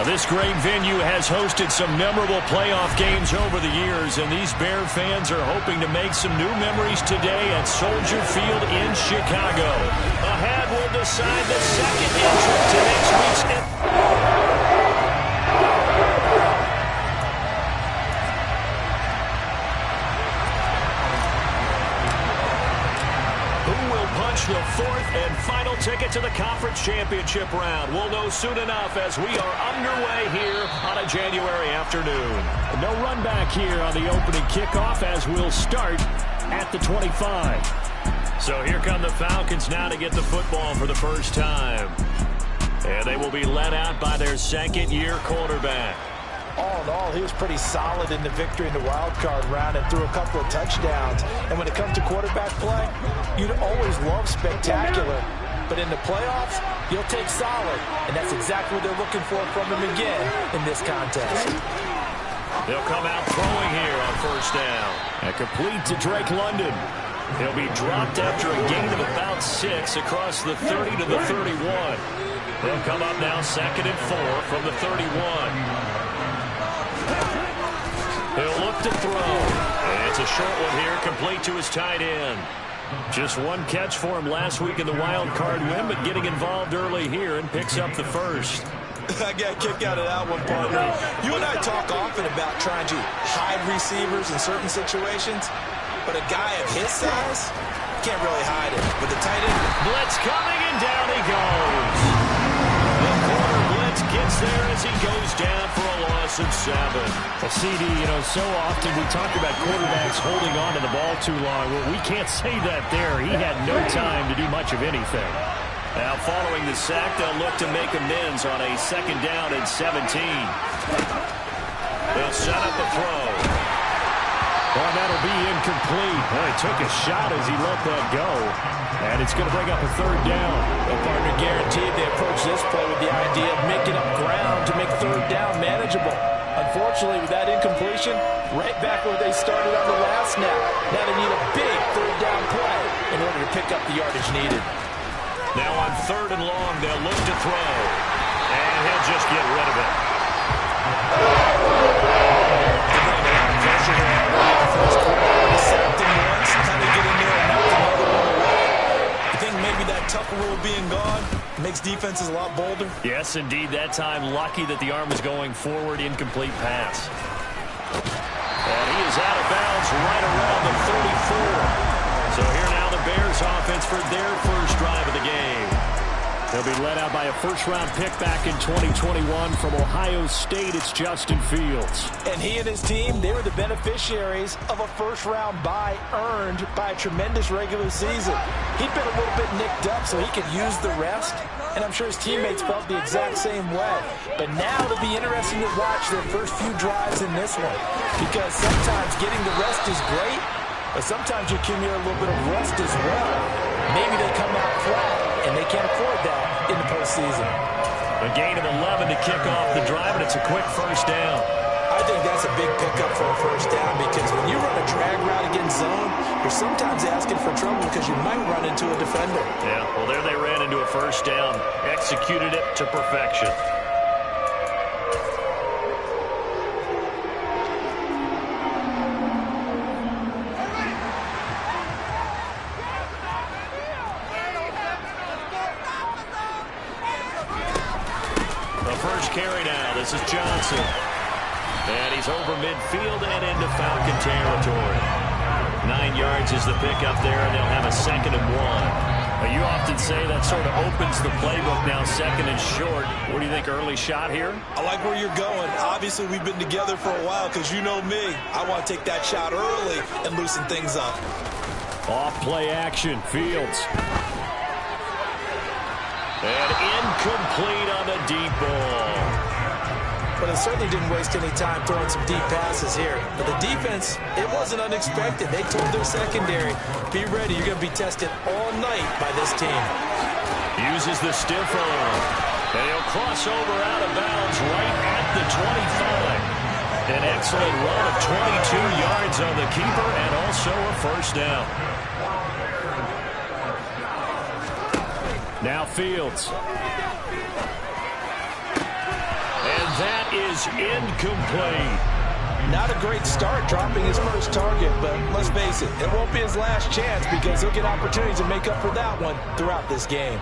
This great venue has hosted some memorable playoff games over the years, and these Bear fans are hoping to make some new memories today at Soldier Field in Chicago. Ahead will decide the second entrant to next week's... the fourth and final ticket to the conference championship round. We'll know soon enough as we are underway here on a January afternoon. No run back here on the opening kickoff as we'll start at the 25. So here come the Falcons now to get the football for the first time. And they will be led out by their second-year quarterback. All in all, he was pretty solid in the victory in the wild card round and threw a couple of touchdowns. And when it comes to quarterback play, you'd always love spectacular. But in the playoffs, you'll take solid. And that's exactly what they're looking for from him again in this contest. They'll come out throwing here on first down. And complete to Drake London. He'll be dropped after a gain of about 6 across the 30 to the 31. They'll come up now 2nd and 4 from the 31. He'll look to throw. And it's a short one here, complete to his tight end. Just one catch for him last week in the wild card win, but getting involved early here and picks up the first. I got a kick out of that one, partner. You and I talk often about trying to hide receivers in certain situations, but a guy of his size can't really hide it. With the tight end. Blitz coming, and down he goes. The corner blitz gets there as he goes down for a loss of 7. Well, CD, so often we talk about quarterbacks holding on to the ball too long. Well, we can't say that there. He had no time to do much of anything. Now, following the sack, they'll look to make amends on a 2nd down and 17. They'll set up a throw. Well, that'll be incomplete. Well, he took a shot as he let that go. And it's going to bring up a 3rd down. The partner guaranteed they approach this play with the idea of making up ground to make 3rd down manageable. Unfortunately, with that incompletion, right back where they started on the last snap. Now they need a big 3rd down play in order to pick up the yardage needed. Now on 3rd and long, they'll look to throw. And he'll just get rid of it. Pressure here in the first quarter. He sacked him once, kind of get in there and knock another one away. You think maybe that Tucker rule being gone makes defenses a lot bolder? Yes, indeed. That time, lucky that the arm was going forward. Incomplete pass. And he is out of bounds right around the 34. So here now the Bears offense for their first drive of the game. They'll be led out by a first-round pick back in 2021 from Ohio State. It's Justin Fields. And he and his team, they were the beneficiaries of a first-round bye earned by a tremendous regular season. He'd been a little bit nicked up so he could use the rest, and I'm sure his teammates felt the exact same way. But now it'll be interesting to watch their first few drives in this one, because sometimes getting the rest is great, but sometimes you accumulate a little bit of rust as well. Maybe they come out flat, and they can't afford that in the postseason. A gain of 11 to kick off the drive, and it's a quick first down. I think that's a big pickup for a first down, because when you run a drag route against zone, you're sometimes asking for trouble because you might run into a defender. Yeah, well, there they ran into a first down, executed it to perfection. Carry now. This is Johnson. And he's over midfield and into Falcon territory. 9 yards is the pickup there, and they'll have a 2nd and 1. You often say that sort of opens the playbook now, 2nd and short. What do you think, early shot here? I like where you're going. Obviously, we've been together for a while because you know me. I want to take that shot early and loosen things up. Off play action, Fields. And incomplete on the deep ball. But it certainly didn't waste any time throwing some deep passes here. But the defense, it wasn't unexpected. They told their secondary, be ready. You're going to be tested all night by this team. Uses the stiff arm. And he'll cross over out of bounds right at the 25. An excellent run of 22 yards on the keeper and also a first down. Now Fields. And that is incomplete. Not a great start dropping his first target, but let's face it, it won't be his last chance because he'll get opportunities to make up for that one throughout this game.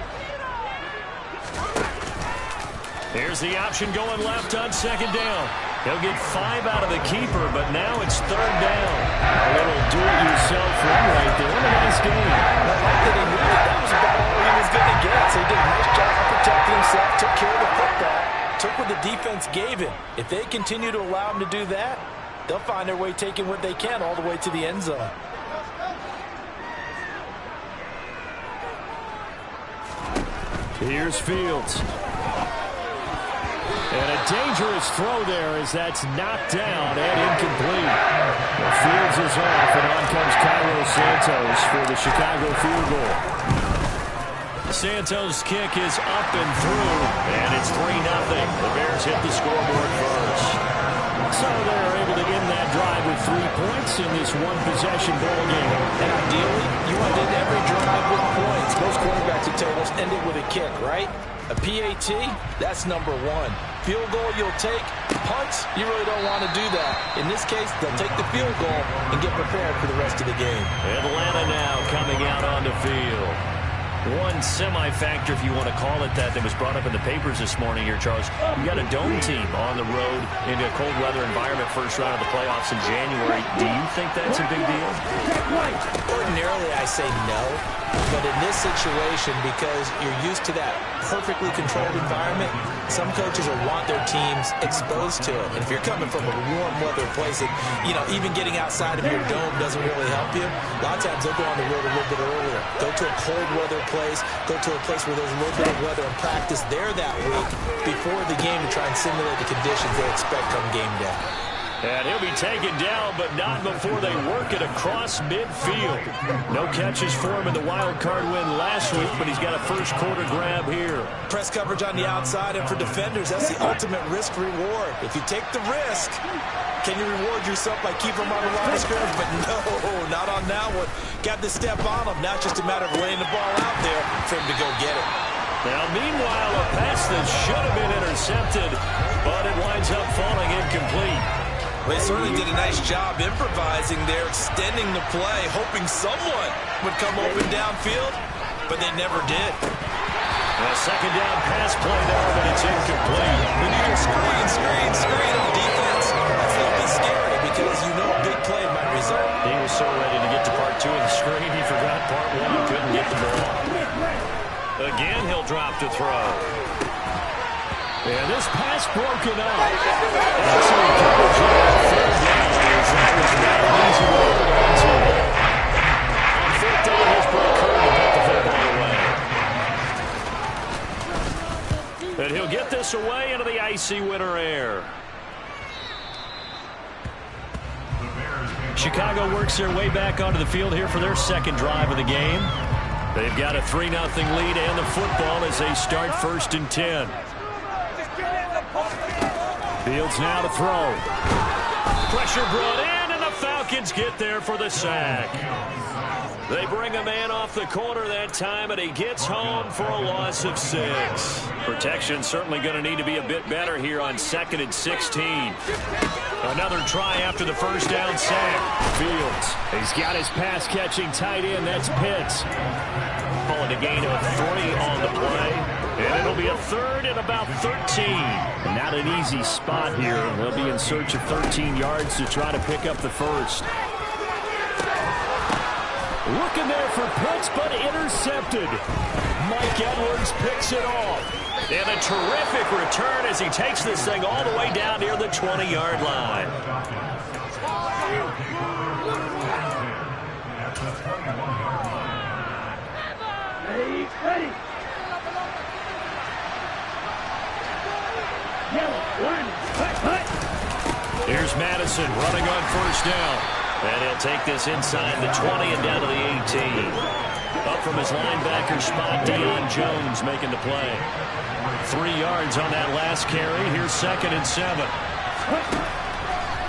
Here's the option going left on second down. He'll get 5 out of the keeper, but now it's third down. A little do-it-yourself run right there. What a nice game. I like that he knew that was about all he was going to get, so he did a nice job of protecting himself, took care of the football, took what the defense gave him. If they continue to allow him to do that, they'll find their way taking what they can all the way to the end zone. Here's Fields. And a dangerous throw there as that's knocked down and incomplete. Well, Fields is off, and on comes Cairo Santos for the Chicago field goal. Santos' kick is up and through, and it's 3-0. The Bears hit the scoreboard first. So they're able to end that drive with 3 points in this one-possession ball game. And ideally, you want to end every drive with points. Most quarterbacks at tables end it with a kick, right? A PAT, that's number 1. Field goal you'll take. Punts, you really don't want to do that. In this case, they'll take the field goal and get prepared for the rest of the game. Atlanta now coming out on the field. One semi-factor, if you want to call it that was brought up in the papers this morning here, Charles. You got a dome team on the road into a cold weather environment, first round of the playoffs in January. Do you think that's a big deal? Ordinarily, I say no. But in this situation, because you're used to that perfectly controlled environment, some coaches will want their teams exposed to it. And if you're coming from a warm weather place that, even getting outside of your dome doesn't really help you, a lot of times they'll go on the road a little bit earlier. Go to a cold weather place, go to a place where there's a little bit of weather and practice there that week before the game to try and simulate the conditions they expect come game day. And he'll be taken down, but not before they work it across midfield. No catches for him in the wild card win last week, but he's got a first quarter grab here. Press coverage on the outside, and for defenders, that's the ultimate risk reward. If you take the risk, can you reward yourself by keeping them on the line of scrimmage? But no, not on that one. Got to step on them. Now it's just a matter of laying the ball out there for him to go get it. Now, meanwhile, a pass that should have been intercepted, but it winds up falling incomplete. They certainly did a nice job improvising there, extending the play, hoping someone would come open downfield, but they never did. A second down pass play there, but it's incomplete. When you just screen on defense, that's a little bit scary because you know a big play might result. He was so ready to get to part 2 of the screen, he forgot part 1, couldn't get the ball. Again, he'll drop to throw. And this pass broken up. Excellent coverage on third down. That was not an easy way to run to. On fourth down, here's Brett Kerr to put the football away. And he'll get this away into the icy winter air. Chicago works their way back onto the field here for their second drive of the game. They've got a 3-0 lead and the football as they start 1st and 10. Fields now to throw. Pressure brought in, and the Falcons get there for the sack. They bring a man off the corner that time, and he gets home for a loss of 6. Protection certainly going to need to be a bit better here on 2nd and 16. Another try after the first down sack. Fields, he's got his pass-catching tight end. That's Pitts. Calling a gain of 3 on the play. And it'll be a 3rd and about 13. Not an easy spot here. They'll be in search of 13 yards to try to pick up the first. Looking there for Pitts, but intercepted. Mike Edwards picks it off. And a terrific return as he takes this thing all the way down near the 20-yard line. Ready. Here's Madison running on first down. And he'll take this inside the 20 and down to the 18. Up from his linebacker spot, Deion Jones making the play. 3 yards on that last carry. Here's 2nd and 7.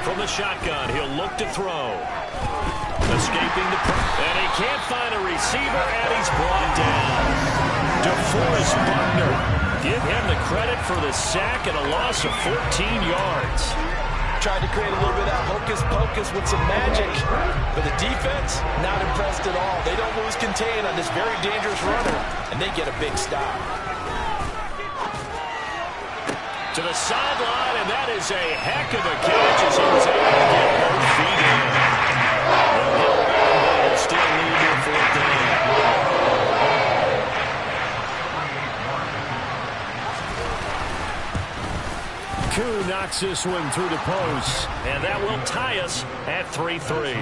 From the shotgun, he'll look to throw. Escaping the and he can't find a receiver, and he's brought down. DeForest Buckner. Give him the credit for the sack and a loss of 14 yards. Tried to create a little bit of hocus-pocus with some magic. But the defense, not impressed at all. They don't lose contain on this very dangerous runner, and they get a big stop. To the sideline, and that is a heck of a catch as he was able to get both feet in. They'll still lead their fourth down. Koo knocks this one through the post, and that will tie us at 3-3.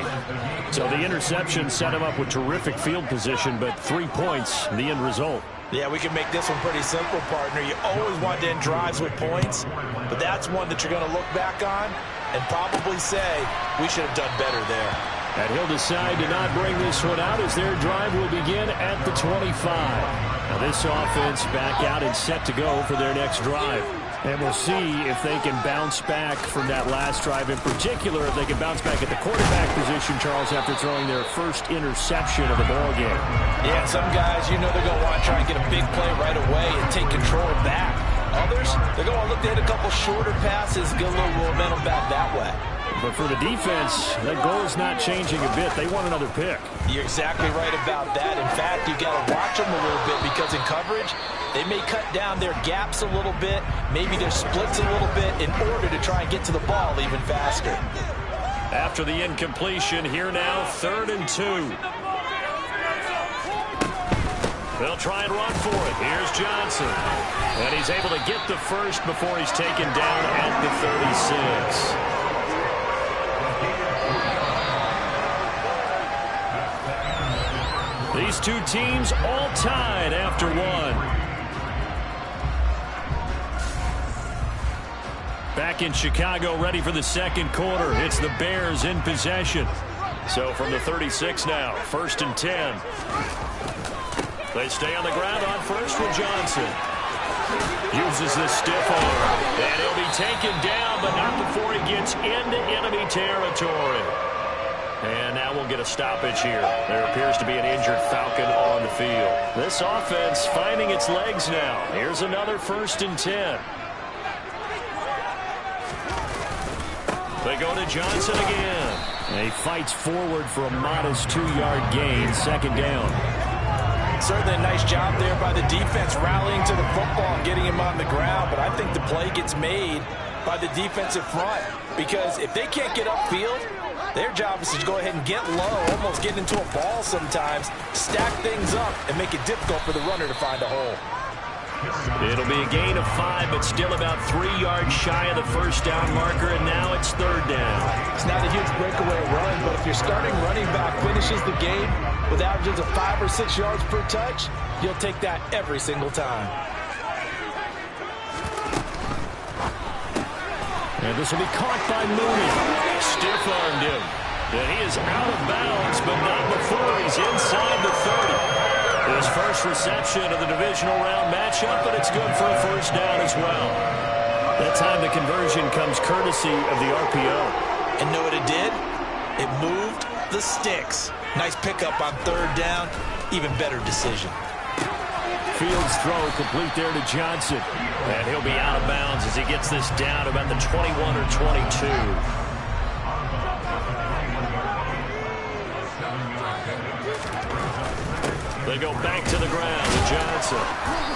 So the interception set him up with terrific field position, but 3 points, the end result. Yeah, we can make this one pretty simple, partner. You always want to end drives with points, but that's one that you're going to look back on and probably say, we should have done better there. And he'll decide to not bring this one out as their drive will begin at the 25. Now this offense back out and set to go for their next drive. And we'll see if they can bounce back from that last drive. In particular, if they can bounce back at the quarterback position, Charles, after throwing their first interception of the ball game. Yeah, some guys, you know they're going to want to try and get a big play right away and take control back. Others, they're going to look to hit a couple shorter passes, get a little momentum back that way. But for the defense, that goal is not changing a bit. They want another pick. You're exactly right about that. In fact, you've got to watch them a little bit because in coverage, they may cut down their gaps a little bit, maybe their splits a little bit in order to try and get to the ball even faster. After the incompletion, here now, 3rd and 2. They'll try and run for it. Here's Johnson. And he's able to get the first before he's taken down at the 36. These two teams all tied after one. Back in Chicago, ready for the second quarter. It's the Bears in possession. So from the 36 now, 1st and 10. They stay on the ground on first with Johnson. Uses the stiff arm. And he'll be taken down, but not before he gets into enemy territory. And now we'll get a stoppage here. There appears to be an injured Falcon on the field. This offense finding its legs now. Here's another 1st and 10. They go to Johnson again. And he fights forward for a modest 2-yard gain, 2nd down. Certainly a nice job there by the defense rallying to the football and getting him on the ground. But I think the play gets made by the defensive front. Because if they can't get upfield, their job is to go ahead and get low, almost get into a ball sometimes, stack things up, and make it difficult for the runner to find a hole. It'll be a gain of 5, but still about 3 yards shy of the 1st down marker, and now it's 3rd down. It's not a huge breakaway run, but if your starting running back finishes the game with averages of 5 or 6 yards per touch, you'll take that every single time. And this will be caught by Mooney. Stiff-armed him. And he is out of bounds, but not before he's inside the 30. His first reception of the divisional round matchup, but it's good for a 1st down as well. That time the conversion comes courtesy of the RPO. And know what it did? It moved the sticks. Nice pickup on 3rd down. Even better decision. Fields throw complete there to Johnson. And he'll be out of bounds as he gets this down about the 21 or 22. They go back to the ground with Johnson.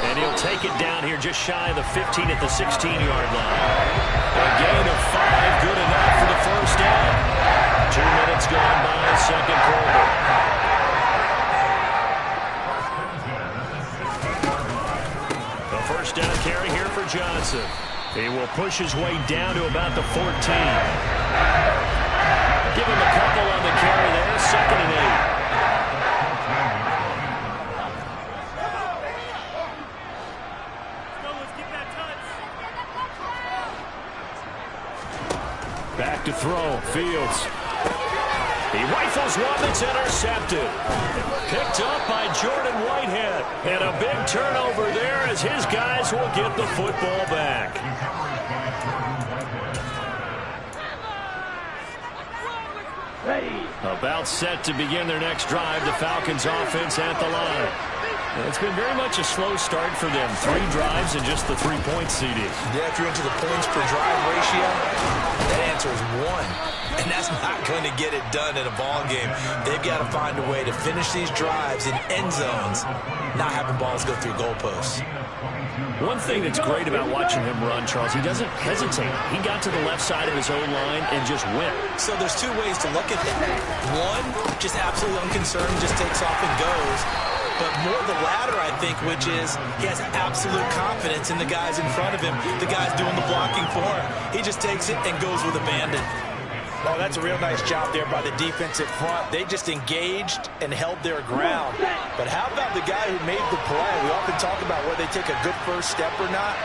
And he'll take it down here just shy of the 15 at the 16-yard line. A gain of 5, good enough for the 1st down. 2 minutes gone by, 2nd quarter. The 1st down carry here for Johnson. He will push his way down to about the 14. Give him a couple on the carry there, 2nd and 8. Back to throw. Fields. He rifles one that's intercepted. Picked up by Jordan Whitehead. And a big turnover there as his guys will get the football back. About set to begin their next drive. The Falcons offense at the line. It's been very much a slow start for them. 3 drives and just the 3 points, CD. Yeah, if you're into the points per drive ratio, that answer is 1. And that's not going to get it done in a ball game. They've got to find a way to finish these drives in end zones, not having balls go through goalposts. One thing that's great about watching him run, Charles, he doesn't hesitate. He got to the left side of his own line and just went. So there's 2 ways to look at that. One, just absolutely unconcerned, just takes off and goes. But more the latter, I think, which is he has absolute confidence in the guys in front of him, the guys doing the blocking for him. He just takes it and goes with abandon. Oh, that's a real nice job there by the defensive front. They just engaged and held their ground. But how about the guy who made the play? We often talk about whether they take a good first step or not.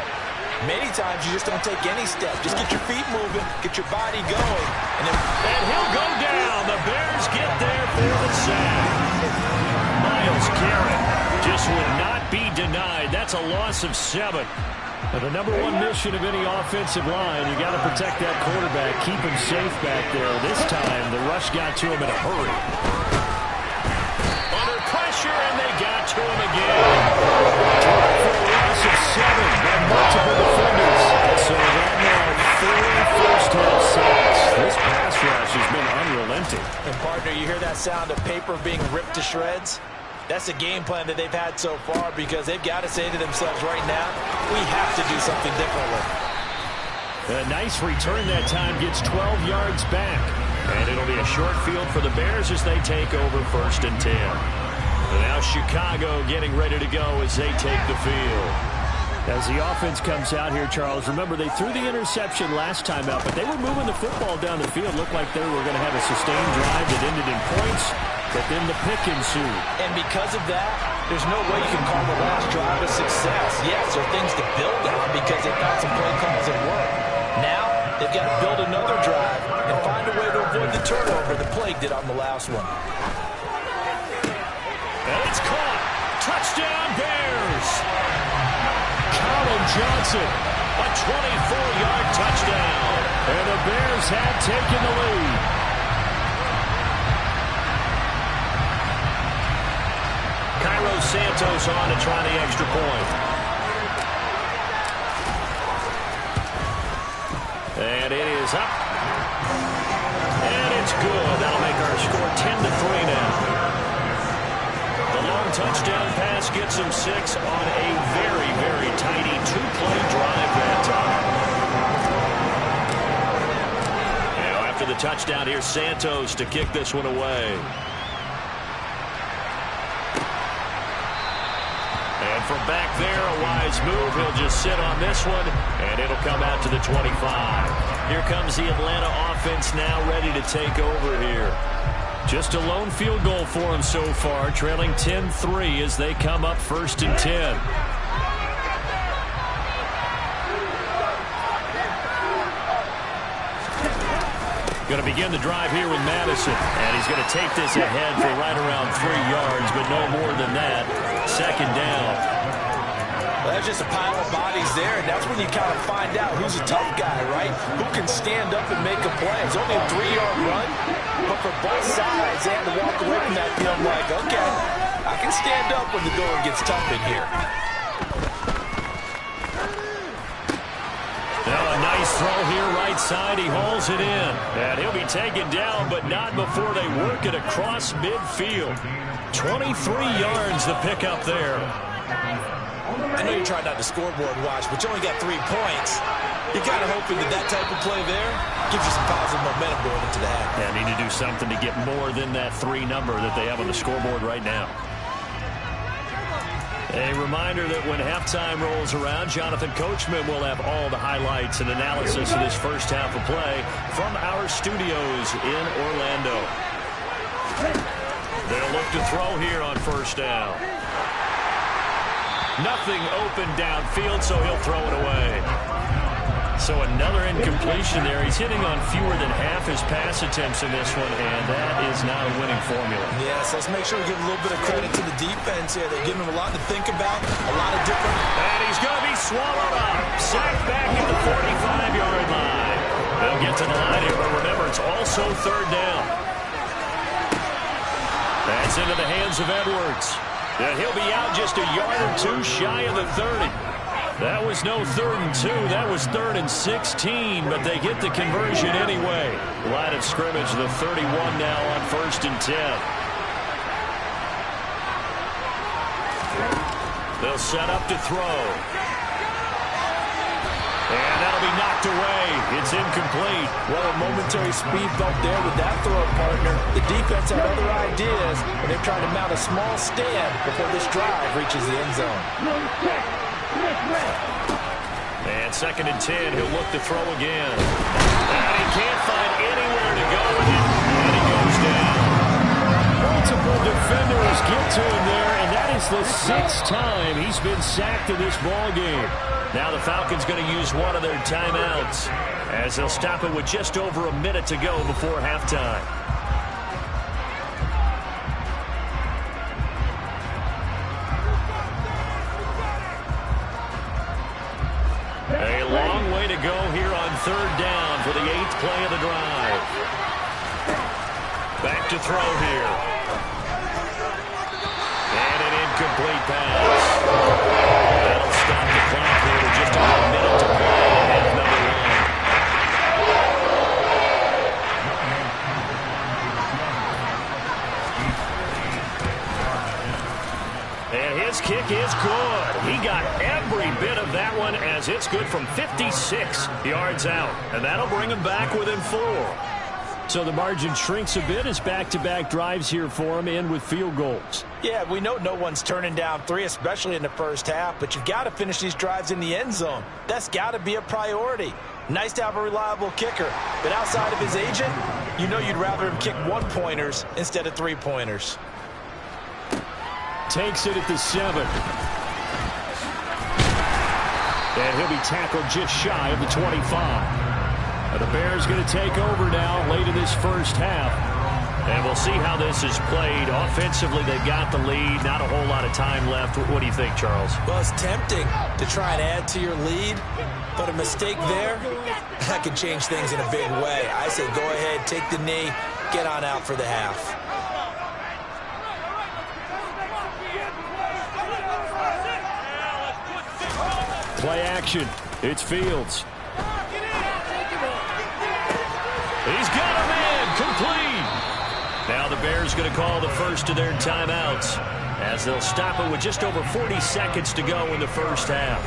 Many times you just don't take any step. Just get your feet moving, get your body going. And he'll go down. The Bears get there for the sack. Myles Garrett just would not be denied. That's a loss of 7. And the number 1 mission of any offensive line, you got to protect that quarterback, keep him safe back there. This time, the rush got to him in a hurry. Under pressure, and they got to him again. Try for a loss of 7 by multiple defenders. So right now, 4 first-half sacks. This pass rush has been unrelenting. And, partner, you hear that sound of paper being ripped to shreds? That's the game plan that they've had so far because they've got to say to themselves right now, we have to do something differently. A nice return that time, gets 12 yards back. And it'll be a short field for the Bears as they take over 1st and 10. And now Chicago getting ready to go as they take the field. As the offense comes out here, Charles, remember they threw the interception last time out, but they were moving the football down the field. Looked like they were going to have a sustained drive that ended in points, but then the pick ensued. And because of that, there's no way you can call the last drive a success. Yes, there are things to build on because they found some play calls that work. Now, they've got to build another drive and find a way to avoid the turnover that plagued it on the last one. And it's caught. Touchdown, Bears! Colin Johnson, a 24-yard touchdown. And the Bears have taken the lead. Cairo Santos on to try the extra point. And it is up. And it's good. That'll make our score 10-3 now. The long touchdown pass gets him 6 on a very, very tidy 2-play drive that time. Now after the touchdown, here's Santos to kick this one away. And from back there, a wise move. He'll just sit on this one, and it'll come out to the 25. Here comes the Atlanta offense now ready to take over here. Just a lone field goal for him so far, trailing 10-3 as they come up 1st and 10. Going to begin the drive here with Madison, and he's going to take this ahead for right around 3 yards, but no more than that. 2nd down. Well, that's just a pile of bodies there, and that's when you kind of find out who's a tough guy, right? Who can stand up and make a play. It's only a 3-yard run, but for both sides, they had to walk away from that field like, okay, I can stand up when the going gets tough in here. Now a nice throw here, right side. He hauls it in. And he'll be taken down, but not before they work it across midfield. 23 yards the pickup there. I know you're trying not to scoreboard watch, but you only got 3 points. You're kind of hoping that that type of play there gives you some positive momentum going into the half. Yeah, need to do something to get more than that 3 number that they have on the scoreboard right now. A reminder that when halftime rolls around, Jonathan Coachman will have all the highlights and analysis of this first half of play from our studios in Orlando. They'll look to throw here on 1st down. Nothing open downfield, so he'll throw it away. So another incompletion there. He's hitting on fewer than half his pass attempts in this one, and that is not a winning formula. Yes, let's make sure we give a little bit of credit to the defense here. They're giving him a lot to think about, a lot of different... And he's going to be swallowed up. Sacked back at the 45-yard line. They'll get to the line here, but remember, it's also 3rd down. That's into the hands of Edwards. And he'll be out just a yard or two shy of the 30. That was no 3rd and 2. That was 3rd and 16, but they get the conversion anyway. Line of scrimmage, the 31 now on 1st and 10. They'll set up to throw. And that'll be knocked away. It's incomplete. Well, a momentary speed bump there with that throw partner. The defense had other ideas, and they're trying to mount a small stand before this drive reaches the end zone. And 2nd and 10, he'll look to throw again. And he can't find anywhere to go with it, and he goes down. Multiple defenders get to him there, and that is the 6th time he's been sacked in this ball game. Now the Falcons going to use one of their timeouts as they'll stop it with just over a minute to go before halftime. A long way to go here on 3rd down for the 8th play of the drive. Back to throw here. And an incomplete pass. That'll stop the clock here with just about a minute to play in half number 1. And his kick is good. He got every bit of that one as it's good from 56 yards out. And that'll bring him back within 4. So the margin shrinks a bit as back-to-back drives here for him and with field goals. Yeah, we know no one's turning down 3, especially in the first half, but you've got to finish these drives in the end zone. That's got to be a priority. Nice to have a reliable kicker, but outside of his agent, you know you'd rather him kick 1-pointers instead of 3-pointers. Takes it at the 7. And he'll be tackled just shy of the 25. The Bears going to take over now late in this first half. And we'll see how this is played. Offensively, they've got the lead. Not a whole lot of time left. What do you think, Charles? Well, it's tempting to try and add to your lead, but a mistake there, that could change things in a big way. I say go ahead, take the knee, get on out for the half. Play action. It's Fields. He's got him in. Complete. Now the Bears going to call the first of their timeouts as they'll stop it with just over 40 seconds to go in the first half.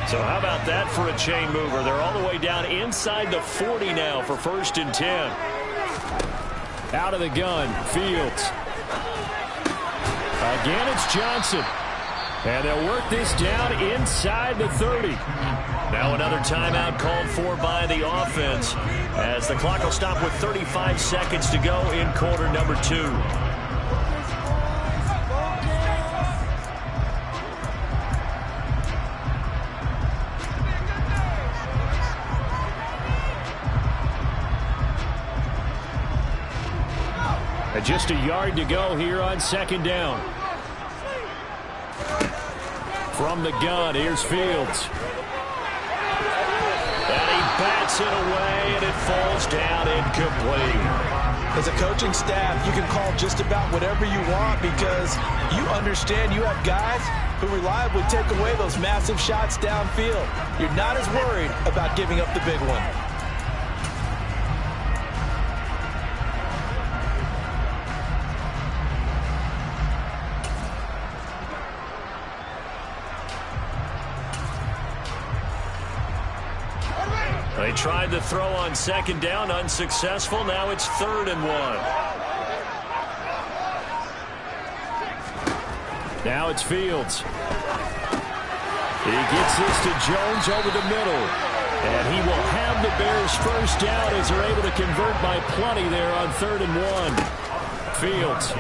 So how about that for a chain mover? They're all the way down inside the 40 now for 1st and 10. Out of the gun, Fields. Again, it's Johnson. And they'll work this down inside the 30. Now another timeout called for by the offense as the clock will stop with 35 seconds to go in quarter number 2. And just a yard to go here on 2nd down. From the gun, here's Fields. And he bats it away, and it falls down incomplete. As a coaching staff, you can call just about whatever you want because you understand you have guys who reliably take away those massive shots downfield. You're not as worried about giving up the big one. They tried the throw on 2nd down, unsuccessful. Now it's 3rd and 1. Now it's Fields. He gets this to Jones over the middle. And he will have the Bears first down as they're able to convert by plenty there on 3rd and 1. Fields.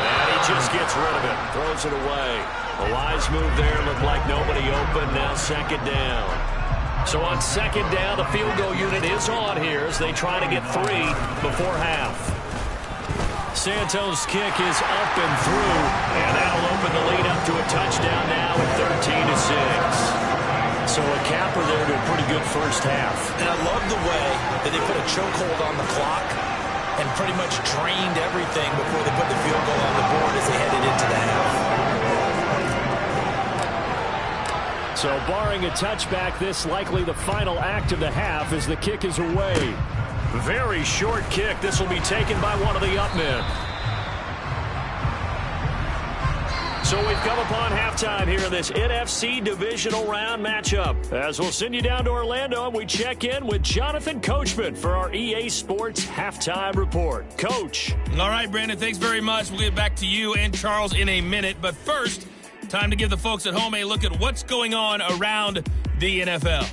And he just gets rid of it, throws it away. A wise move there, looked like nobody open, now 2nd down. So on second down, the field goal unit is on here as they try to get 3 before half. Santos' kick is up and through, and that'll open the lead up to a touchdown now at 13-6. So a capper there to a pretty good first half. And I love the way that they put a chokehold on the clock and pretty much drained everything before they put the field goal on the board as they headed into the half. So barring a touchback, this likely the final act of the half as the kick is away. Very short kick. This will be taken by one of the up men. So we've come upon halftime here in this NFC divisional round matchup. As we'll send you down to Orlando, and we check in with Jonathan Coachman for our EA Sports Halftime Report. Coach. All right, Brandon, thanks very much. We'll get back to you and Charles in a minute. But first, time to give the folks at home a look at what's going on around the NFL.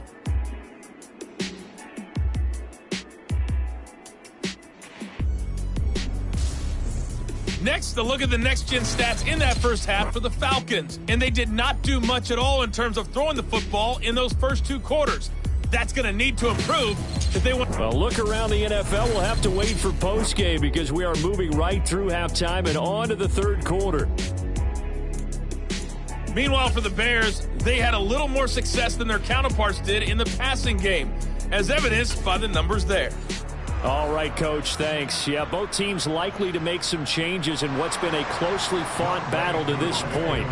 Next, a look at the next-gen stats in that first half for the Falcons. And they did not do much at all in terms of throwing the football in those first 2 quarters. That's going to need to improve if they want. Well, look around the NFL. We'll have to wait for postgame because we are moving right through halftime and on to the third quarter. Meanwhile, for the Bears, they had a little more success than their counterparts did in the passing game, as evidenced by the numbers there. All right, Coach, thanks. Yeah, both teams likely to make some changes in what's been a closely fought battle to this point.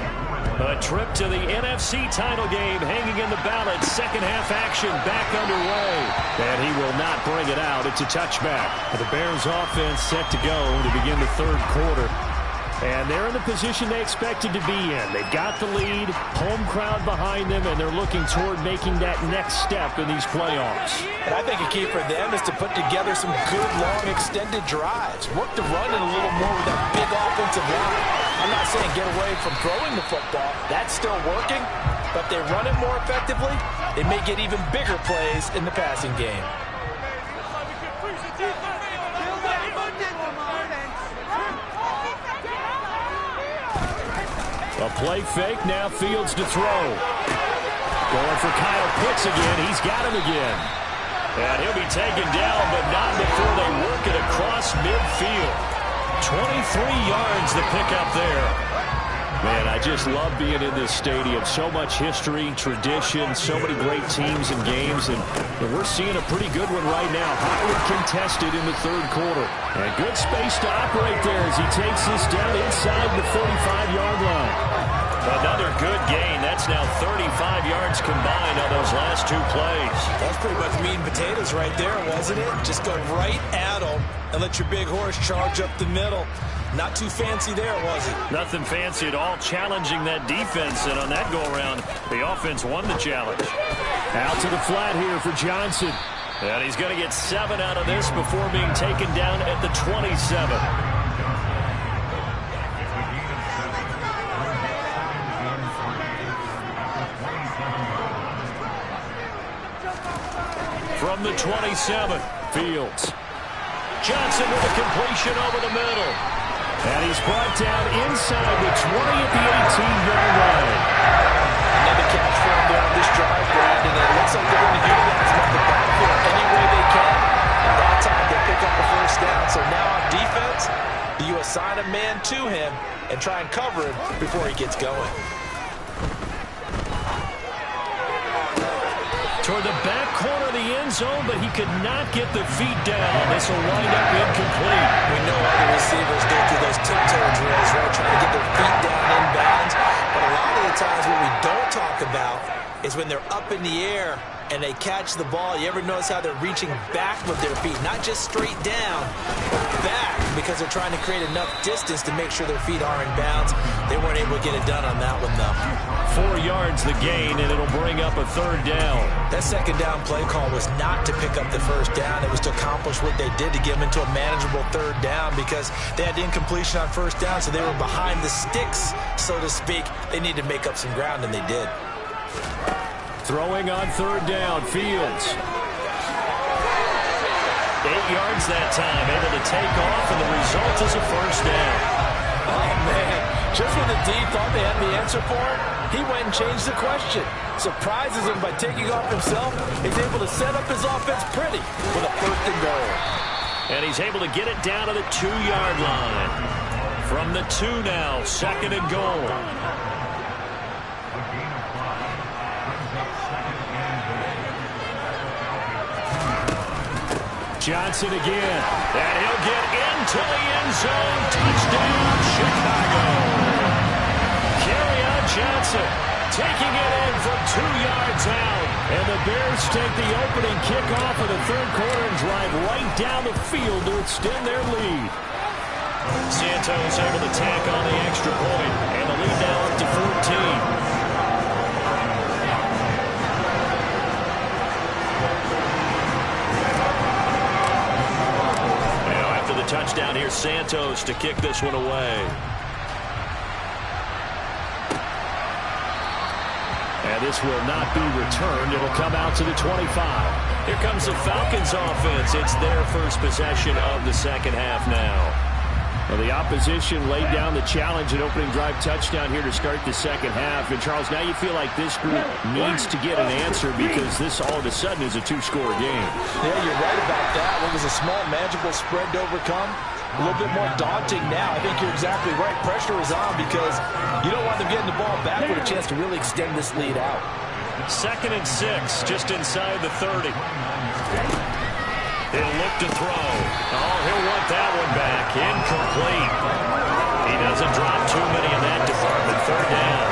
A trip to the NFC title game hanging in the balance. Second half action back underway. And he will not bring it out. It's a touchback. The Bears offense set to go to begin the third quarter. And they're in the position they expected to be in. They've got the lead, home crowd behind them, and they're looking toward making that next step in these playoffs. And I think a key for them is to put together some good, long, extended drives. Work the run in a little more with that big offensive line. I'm not saying get away from throwing the football. That's still working. But if they run it more effectively, they may get even bigger plays in the passing game. A play fake, now Fields to throw. Going for Kyle Pitts again. He's got him again. And he'll be taken down, but not before they work it across midfield. 23 yards the pickup there. Man, I just love being in this stadium. So much history, tradition, so many great teams and games, and we're seeing a pretty good one right now. Hotly contested in the third quarter. And good space to operate there as he takes this down inside the 45-yard line. Another good gain. That's now 35 yards combined on those last 2 plays. That's pretty much meat and potatoes right there, wasn't it? Just go right at them and let your big horse charge up the middle. Not too fancy there, was it? Nothing fancy at all, challenging that defense, and on that go-around, the offense won the challenge. Out to the flat here for Johnson. And he's going to get 7 out of this before being taken down at the 27. From the 27, Fields. Johnson with a completion over the middle. And he's brought down inside the 20 at the 18-yard line. Another catch for him there on this drive, Brandon. And it looks like they're going to utilize him on the backfield any way they can. And that time they pick up the first down. So now on defense, you assign a man to him and try and cover him before he gets going. Toward the back corner of the end zone, but he could not get the feet down. This will wind up incomplete. We know other receivers go through those tiptoe drills, right, trying to get their feet down inbounds. But a lot of the times what we don't talk about is when they're up in the air and they catch the ball. You ever notice how they're reaching back with their feet? Not just straight down, but back, because they're trying to create enough distance to make sure their feet are in bounds. They weren't able to get it done on that one, though. 4 yards the gain, and it'll bring up a third down. That second down play call was not to pick up the first down. It was to accomplish what they did to get them into a manageable third down, because they had incompletion on first down, so they were behind the sticks, so to speak. They needed to make up some ground, and they did. Throwing on third down, Fields. 8 yards that time, able to take off, and the result is a first down. Oh, man. Just when the D thought they had the answer for it, he went and changed the question. Surprises him by taking off himself. He's able to set up his offense pretty with a 1st and goal. And he's able to get it down to the 2-yard line. From the 2 now, 2nd and goal. Johnson again. And he'll get into the end zone. Touchdown, Chicago. Kerryon Johnson taking it in from 2 yards out. And the Bears take the opening kickoff of the 3rd quarter and drive right down the field to extend their lead. Santos able to tack on the extra point. And the lead now up to 14. Touchdown here, Santos to kick this one away. And this will not be returned. It'll come out to the 25. Here comes the Falcons offense. It's their first possession of the 2nd half now. Well, the opposition laid down the challenge and opening drive touchdown here to start the 2nd half. And, Charles, now you feel like this group needs to get an answer because this all of a sudden is a 2-score game. Yeah, you're right about that. It was a small, manageable spread to overcome. A little bit more daunting now. I think you're exactly right. Pressure is on because you don't want them getting the ball back with a chance to really extend this lead out. 2nd and 6, just inside the 30. He'll look to throw. Oh, he'll want that one back. Incomplete. He doesn't drop too many in that department. 3rd down.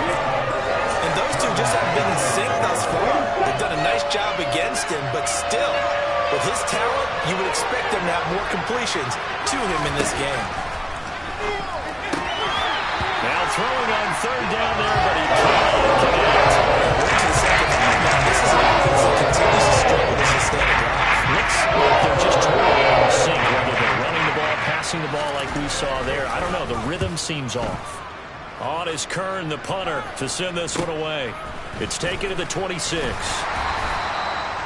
And those two just haven't been in sync thus far. They've done a nice job against him, but still, with his talent, you would expect them to have more completions to him in this game. Now throwing on 3rd down there, but he can't connect. To the 2nd half now. This is an offense that continues to struggle to sustain a drive. Looks like they're just totally out of sync, whether they're running the ball, passing the ball like we saw there. I don't know. The rhythm seems off. On is Kern, the punter, to send this one away. It's taken to the 26.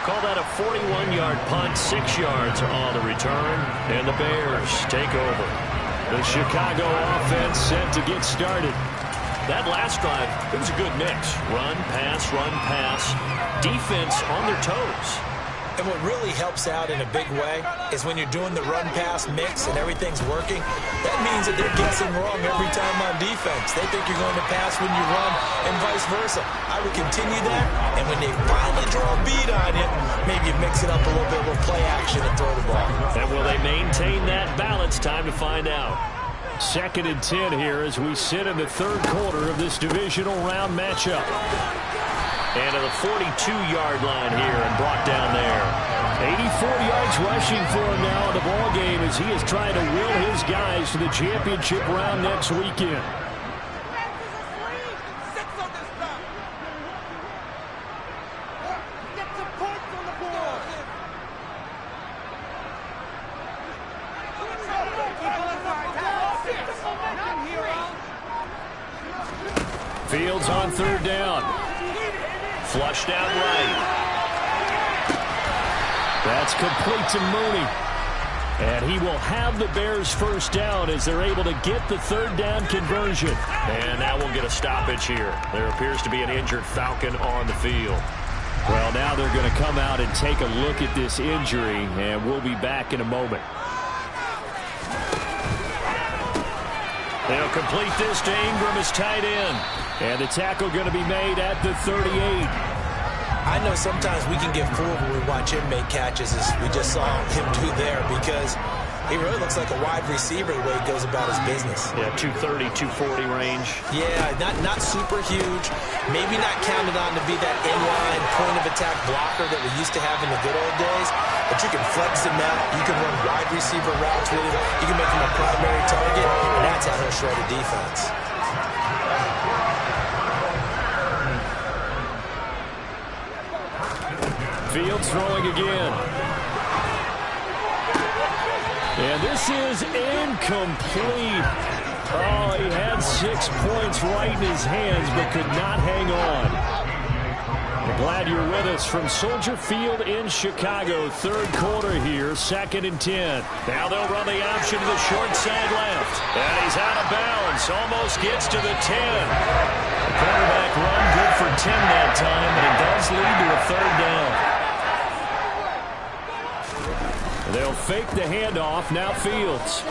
Call that a 41-yard punt, 6 yards on the return, and the Bears take over. The Chicago offense set to get started. That last drive, it was a good mix. Run, pass, defense on their toes. And what really helps out in a big way is when you're doing the run-pass mix and everything's working, that means that they're guessing wrong every time on defense. They think you're going to pass when you run and vice versa. I would continue that, and when they finally draw a beat on you, maybe you mix it up a little bit with play action and throw the ball. And will they maintain that balance? Time to find out. 2nd and 10 here as we sit in the 3rd quarter of this divisional round matchup. And to the 42-yard line here and brought down there. 84 yards rushing for him now in the ball game as he is trying to will his guys to the championship round next weekend. Fields on 3rd down. Flushed out right. That's complete to Mooney. And he will have the Bears 1st down as they're able to get the 3rd down conversion. And now we'll get a stoppage here. There appears to be an injured Falcon on the field. Well, now they're going to come out and take a look at this injury, and we'll be back in a moment. They'll complete this to Ingram as tight end. And the tackle going to be made at the 38. I know sometimes we can get fooled when we watch him make catches, as we just saw him do there, because he really looks like a wide receiver the way he goes about his business. Yeah, 230, 240 range. Yeah, not super huge. Maybe not counted on to be that inline point-of-attack blocker that we used to have in the good old days, but you can flex him out. You can run wide receiver routes with him. You can make him a primary target, and that's how he'll shred a defense. Fields throwing again. And this is incomplete. Oh, he had 6 points right in his hands, but could not hang on. The Glad you're with us from Soldier Field in Chicago. Third quarter here, 2nd and 10. Now they'll run the option to the short side left. And he's out of bounds. Almost gets to the 10. The quarterback run good for 10 that time, but it does lead to a third down. They'll fake the handoff. Now Fields.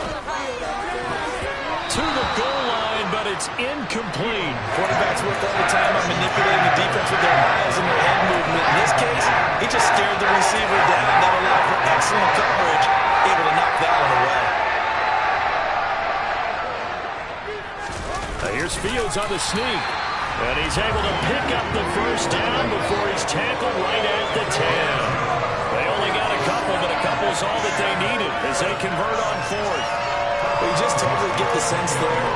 To the goal line, but it's incomplete. Quarterbacks work all the time on manipulating the defense with their eyes and their head movement. In this case, he just scared the receiver down. That allowed for excellent coverage, able to knock that one away. Here's Fields on the sneak. And he's able to pick up the first down before he's tackled right at the 10. They only got a couple, but a couple's all that they needed as they convert on fourth. Well, you just totally get the sense there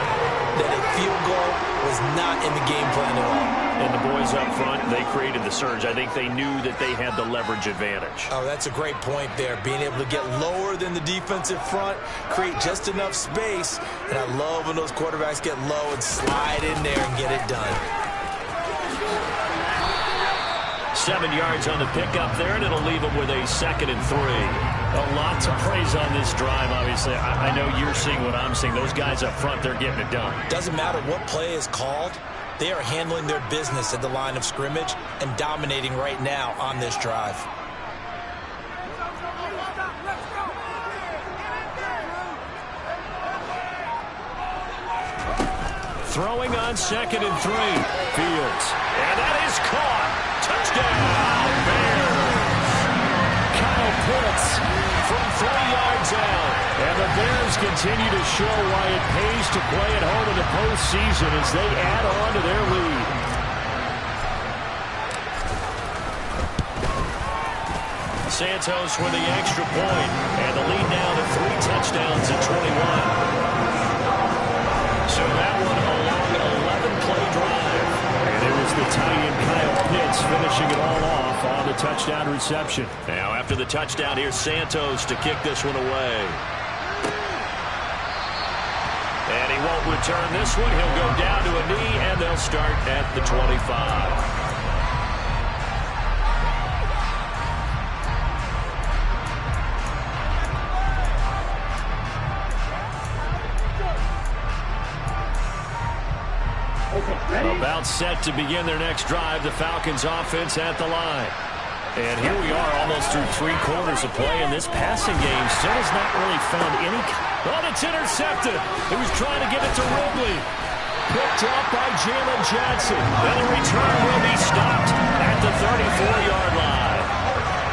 that a field goal was not in the game plan at all. And the boys up front, they created the surge. I think they knew that they had the leverage advantage. Oh, that's a great point there. Being able to get lower than the defensive front, create just enough space. And I love when those quarterbacks get low and slide in there and get it done. 7 yards on the pickup there, and it'll leave them with a 2nd and 3. A lot to praise on this drive, obviously. I know you're seeing what I'm seeing. Those guys up front, they're getting it done. Doesn't matter what play is called. They are handling their business at the line of scrimmage and dominating right now on this drive. Throwing on 2nd and 3. Fields. And that is caught. Touchdown, Bears. Kyle Pitts from 3 yards out. And the Bears continue to show why it pays to play at home in the postseason as they add on to their lead. Santos with the extra point. And the lead now to 3 touchdowns at 21. So that one a long 11-play drive. And it was the tie-in Kyle Pitts finishing it all off on the touchdown reception. Now after the touchdown, here's Santos to kick this one away. And he won't return this one. He'll go down to a knee, and they'll start at the 25. About set to begin their next drive, the Falcons offense at the line. And here we are almost through 3 quarters of play, and this passing game still has not really found any... Oh, it's intercepted. He was trying to get it to Ridley. Picked up by Jalen Johnson. And the return will be stopped at the 34-yard line.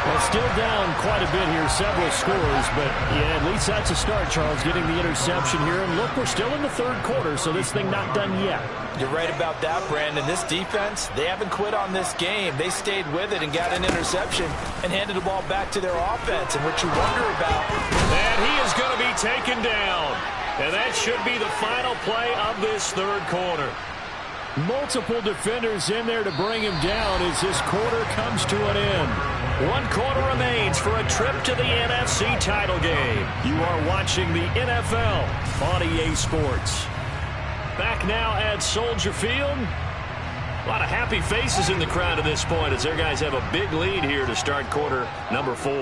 Well, still down quite a bit here, several scores, but yeah, at least that's a start, Charles, getting the interception here. And look, we're still in the third quarter, so this thing not done yet. You're right about that, Brandon. This defense, they haven't quit on this game. They stayed with it and got an interception and handed the ball back to their offense. And what you wonder about... And he is going to be taken down. And that should be the final play of this third quarter. Multiple defenders in there to bring him down as this quarter comes to an end. 1 quarter remains for a trip to the NFC title game. You are watching the NFL on EA Sports. Back now at Soldier Field. A lot of happy faces in the crowd at this point as their guys have a big lead here to start quarter number 4.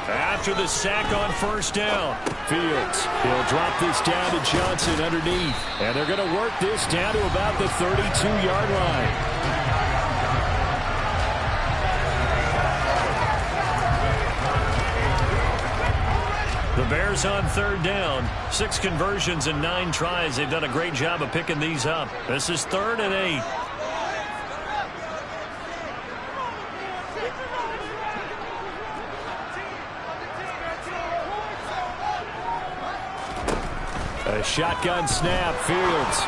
After the sack on first down, Fields, he'll drop this down to Johnson underneath. And they're going to work this down to about the 32-yard line. The Bears on third down. 6 conversions and 9 tries. They've done a great job of picking these up. This is 3rd and 8. A shotgun snap, Fields.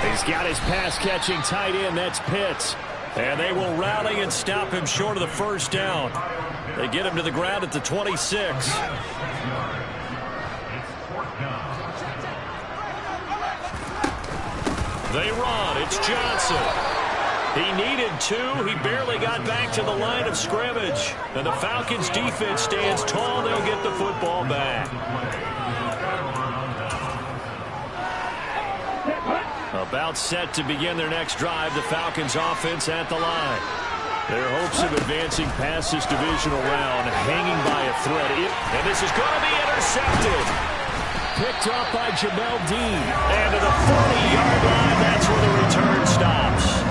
He's got his pass-catching tight end, that's Pitts. And they will rally and stop him short of the first down. They get him to the ground at the 26. They run, it's Johnson. He needed 2. He barely got back to the line of scrimmage. And the Falcons defense stands tall. They'll get the football back. About set to begin their next drive. The Falcons offense at the line. Their hopes of advancing past this divisional round hanging by a thread. And this is going to be intercepted. Picked off by Jamel Dean. And to the 40-yard line, that's where the return stops.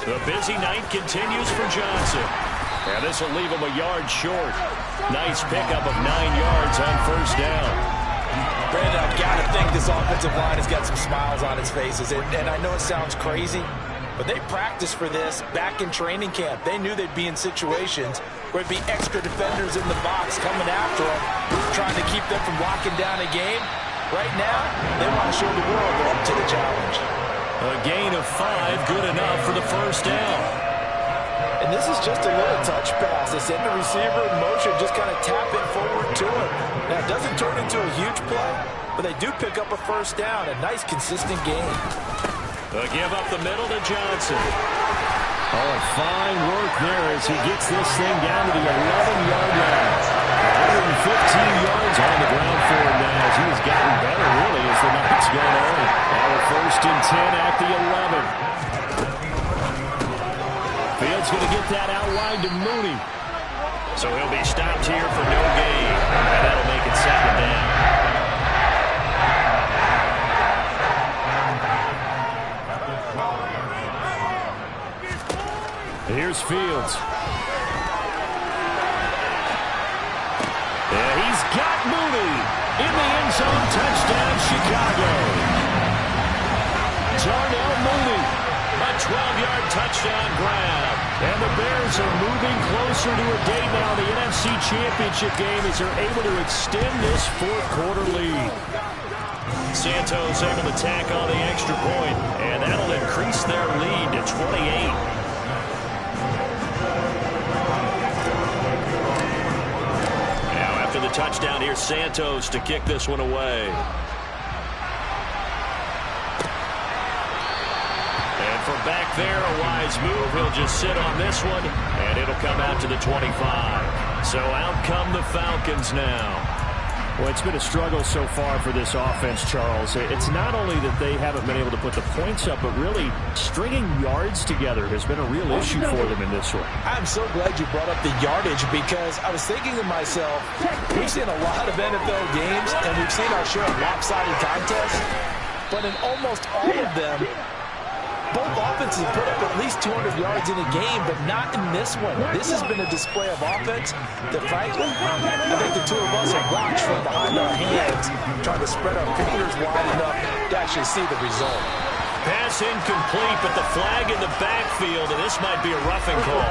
The busy night continues for Johnson. And this will leave him a yard short. Nice pickup of 9 yards on first down. Brandon, I've got to think this offensive line has got some smiles on its faces. And I know it sounds crazy, but they practiced for this back in training camp. They knew they'd be in situations where it'd be extra defenders in the box coming after them, trying to keep them from locking down a game. Right now, they want to show the world they're up to the challenge. A gain of 5, good enough for the first down. And this is just a little touch pass. They send the receiver in motion, just kind of tap it forward to him. Now, it doesn't turn into a huge play, but they do pick up a first down. A nice, consistent game. They give up the middle to Johnson. Oh, fine work there as he gets this thing down to the 11-yard line. 115 yards on the ground for him now as he has gotten better, really, as the night's gone on. Now a 1st and 10 at the 11. Fields going to get that out wide to Mooney. So he'll be stopped here for no gain. And that'll make it 2nd down. Here's Fields. Yeah, he's got Mooney in the end zone. Touchdown, Chicago. Darnell Mooney, a 12-yard touchdown grab. And the Bears are moving closer to a day now in the NFC Championship game as they're able to extend this 4th-quarter lead. Santos able to tack on the extra point, and that'll increase their lead to 28. The touchdown here, Santos to kick this one away. And from back there, a wise move. He'll just sit on this one, and it'll come out to the 25. So out come the Falcons now. Well, it's been a struggle so far for this offense, Charles. It's not only that they haven't been able to put the points up, but really stringing yards together has been a real issue for them in this one. I'm so glad you brought up the yardage because I was thinking to myself, we've seen a lot of NFL games and we've seen our share of lopsided contests, but in almost all of them, both offenses put up at least 200 yards in a game, but not in this one. This has been a display of offense that, frankly, I think the two of us have watched from behind our hands, trying to spread our fingers wide enough to actually see the result. Pass incomplete, but the flag in the backfield, and this might be a roughing call.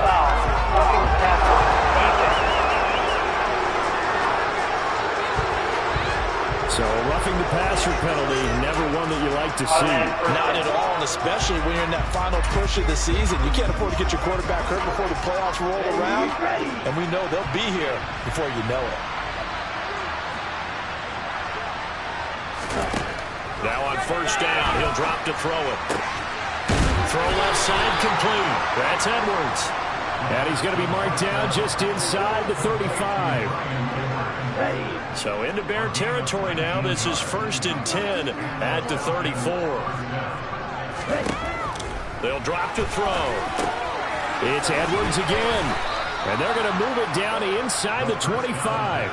So a roughing the passer penalty, never one that you like to see. Not at all, and especially when you're in that final push of the season. You can't afford to get your quarterback hurt before the playoffs roll around, and we know they'll be here before you know it. Now on first down, he'll drop to throw it. Throw left side complete. That's Edwards. And he's going to be marked down just inside the 35. So into Bear territory now. This is 1st and 10 at the 34. They'll drop to throw. It's Edwards again. And they're going to move it down to inside the 25.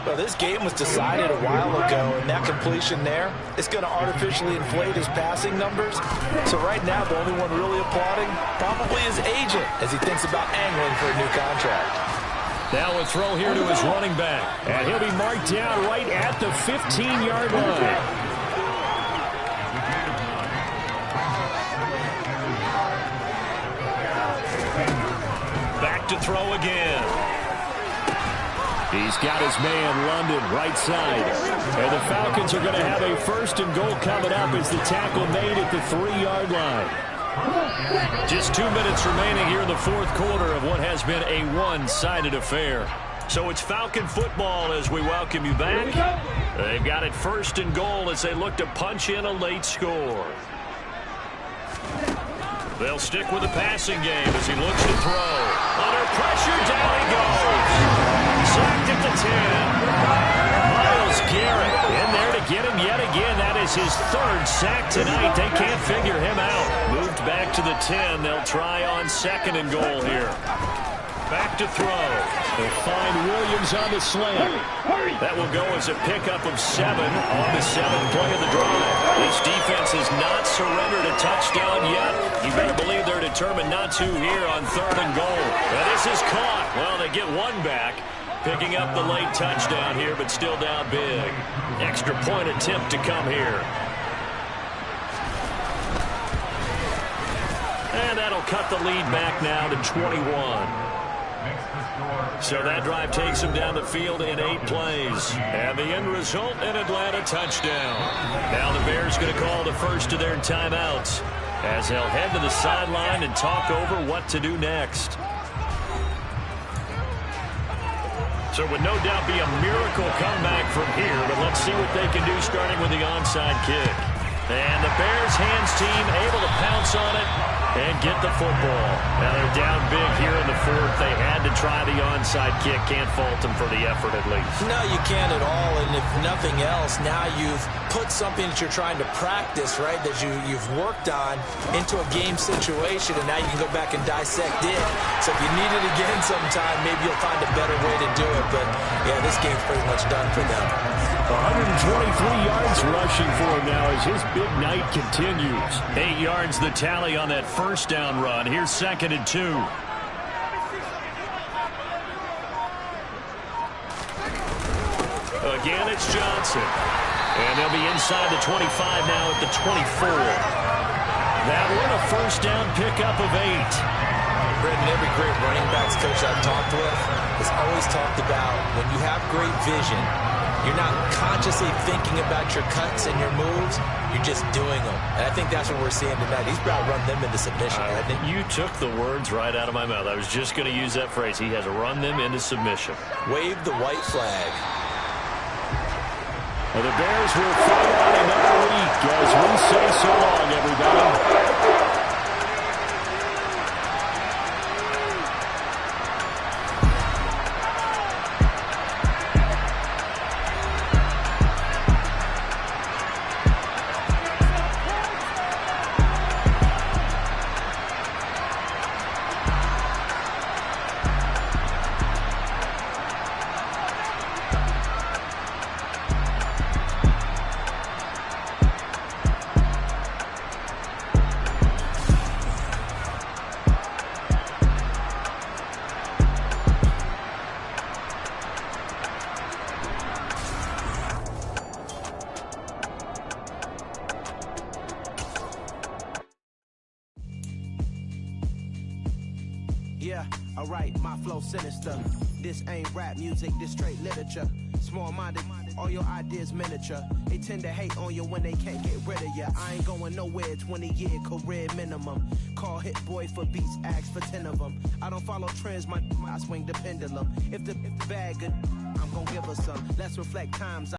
Well, this game was decided a while ago, and that completion there is going to artificially inflate his passing numbers. So right now, the only one really applauding probably his agent as he thinks about angling for a new contract. Now a throw here to his running back. And he'll be marked down right at the 15-yard line. Back to throw again. He's got his man, London, right side. And the Falcons are going to have a 1st and goal coming up as the tackle made at the 3-yard line. Just 2 minutes remaining here in the 4th quarter of what has been a one-sided affair. So it's Falcon football as we welcome you back. They've got it 1st and goal as they look to punch in a late score. They'll stick with the passing game as he looks to throw. Under pressure, down he goes. Sacked at the 10. Myles Garrett in there to get him yet again. That is his third sack tonight. They can't figure him out. Moved back to the 10. They'll try on 2nd and goal here. Back to throw. They'll find Williams on the slant. That will go as a pickup of 7 on the 7th play of the drive. This defense has not surrendered a touchdown yet. You better believe they're determined not to here on 3rd and goal. Now this is caught. Well, they get one back. Picking up the late touchdown here, but still down big. Extra point attempt to come here. And that'll cut the lead back now to 21. So that drive takes them down the field in 8 plays. And the end result, an Atlanta touchdown. Now the Bears going to call the first of their timeouts as they'll head to the sideline and talk over what to do next. So it would no doubt be a miracle comeback from here, but let's see what they can do starting with the onside kick. And the Bears hands team able to pounce on it and get the football. Now they're down big here in the 4th. They had to try the onside kick. Can't fault them for the effort at least. No, you can't at all. And if nothing else, now you've put something that you're trying to practice, right, that you've worked on into a game situation, and now you can go back and dissect it. So if you need it again sometime, maybe you'll find a better way to do it. But, yeah, this game's pretty much done for them. 123 yards rushing for him now as his big night continues. 8 yards the tally on that first down run. Here's 2nd and 2. Again, it's Johnson. And they'll be inside the 25 now at the 24. That one a first down pickup of 8. Brendan, every great running backs coach I've talked with has always talked about when you have great vision, you're not consciously thinking about your cuts and your moves. You're just doing them. And I think that's what we're seeing tonight. He's about to run them into submission. You took the words right out of my mouth. I was just going to use that phrase. He has run them into submission. Wave the white flag. Well, the Bears will fight on another week as we say so long, everybody. Yeah, alright, my flow sinister. This ain't rap music, this straight literature. Small-minded, all your ideas miniature. They tend to hate on you when they can't get rid of you. I ain't going nowhere, 20-year career minimum. Call Hit Boy for beats, ask for 10 of them. I don't follow trends, I swing the pendulum. If the bag good, I'm gonna give her some. Let's reflect times.